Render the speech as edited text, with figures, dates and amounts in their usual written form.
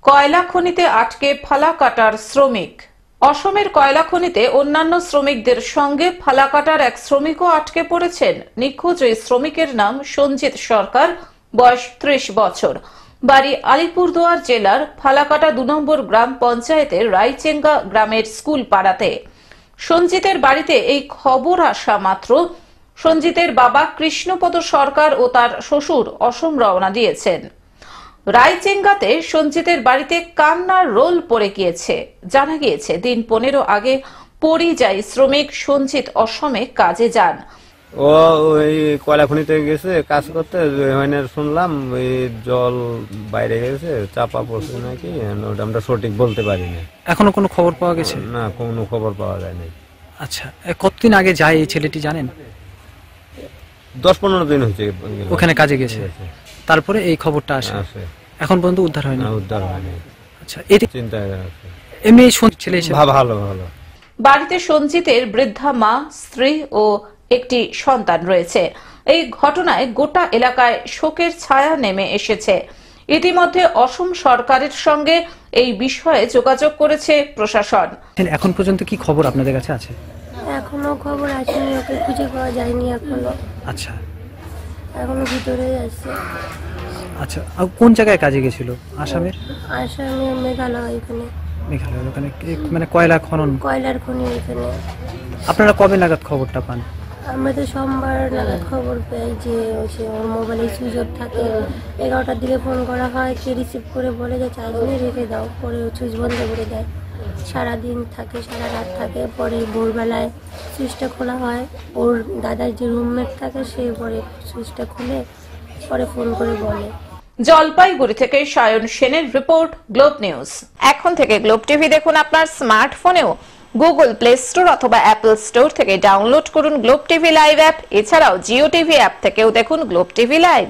কয়লা খনিতে আটকে ফালাকাটার শ্রমিক। অসমের কয়লা খনিতে অন্যান্য শ্রমিকদের সঙ্গে ফালাকাটার এক শ্রমিকও আটকে পড়েছেন। নিখোঁজ ওই শ্রমিকের নাম সঞ্জিত সরকার, বয়স ৩০ বছর, বাড়ি আলিপুরদুয়ার জেলার ফালাকাটা ২ নম্বর গ্রাম পঞ্চায়েতের রাইচেঙ্গা গ্রামের স্কুল পাড়াতে। সঞ্জিতের বাড়িতে এই খবর আসা মাত্র সঞ্জিতের বাবা কৃষ্ণপদ সরকার ও তার শ্বশুর অসম রওনা দিয়েছেন। রাইচেঙ্গাতে সঞ্জিতের বাড়িতে কান্নার রোল পড়ে গিয়েছে। জানা গিয়েছে দিন ১৫ আগে পরিযায়ী শ্রমিক সঞ্জিত অসমে কাজে যান। ও ওই কয়লা খনিতে গেছে কাজ করতে, শুনলাম ওই জল বাইরে গেছে, চাপা পড়ছে নাকি, ওটা আমরা সঠিক বলতে পারি না। এখনো কোনো খবর পাওয়া গেছে? না, কোনো খবর পাওয়া যায়নি। আচ্ছা, কতদিন আগে যায় এই ছেলেটি জানেন? ১০-১৫ দিন হয়েছে ওখানে কাজে গেছে, তারপরে এই খবরটা আসে। এখন পর্যন্ত উদ্ধার হয়নি? উদ্ধার হয়নি। আচ্ছা, এটি চিন্তায় আছে। এমনি ছেলে হিসেবে ভালো ভালো। বাড়িতে সঞ্জিতের বৃদ্ধা মা, স্ত্রী ও একটি সন্তান রয়েছে। এই ঘটনায় গোটা এলাকায় শোকের ছায়া নেমে এসেছে। ইতিমধ্যে অসম সরকারের সঙ্গে এই বিষয়ে যোগাযোগ করেছে প্রশাসন। এখন পর্যন্ত কি খবর আপনাদের কাছে আছে? এখনো খবর আসেনি, ওকে খুঁজে পাওয়া যায়নি এখনো। আচ্ছা, এখনো ভিতরে আছে। আচ্ছা, আর কোন জায়গায় কাজে গেছিল? আসামের? আসামে মেঘালয়, এখানে মেঘালয় ওখানে মানে কয়লা খনন, কয়লার খনি এখানে। আপনারা কবে নাগাদ খবরটা পান? আমরা তো সোমবার নাগাদ খবর পাই যে ওর মোবাইলে সুইচ অফ থাকে। 11টার দিকে ফোন করা হয়, কে রিসিভ করে বলে যে চার্জ নিয়ে রেখে দাও, পরে সুইচ বন্ধ করে দেয়। সারাদিন থাকে, সারা রাত থাকে, পরে ভোরবেলায় সুইচটা খোলা হয়। ওর দাদার যে রুমমেট থাকে সে পরে সুইচটা খুলে পরে ফোন করে বলে। জলপাইগুড়ি থেকে সায়ন সেনের রিপোর্ট, গ্লোব নিউজ। এখন থেকে গ্লোব টিভি দেখুন আপনার স্মার্টফোনেও। গুগল প্লে স্টোর অথবা অ্যাপল স্টোর থেকে ডাউনলোড করুন গ্লোব টিভি লাইভ অ্যাপ। এছাড়াও জিও টিভি অ্যাপ থেকেও দেখুন গ্লোব টিভি লাইভ।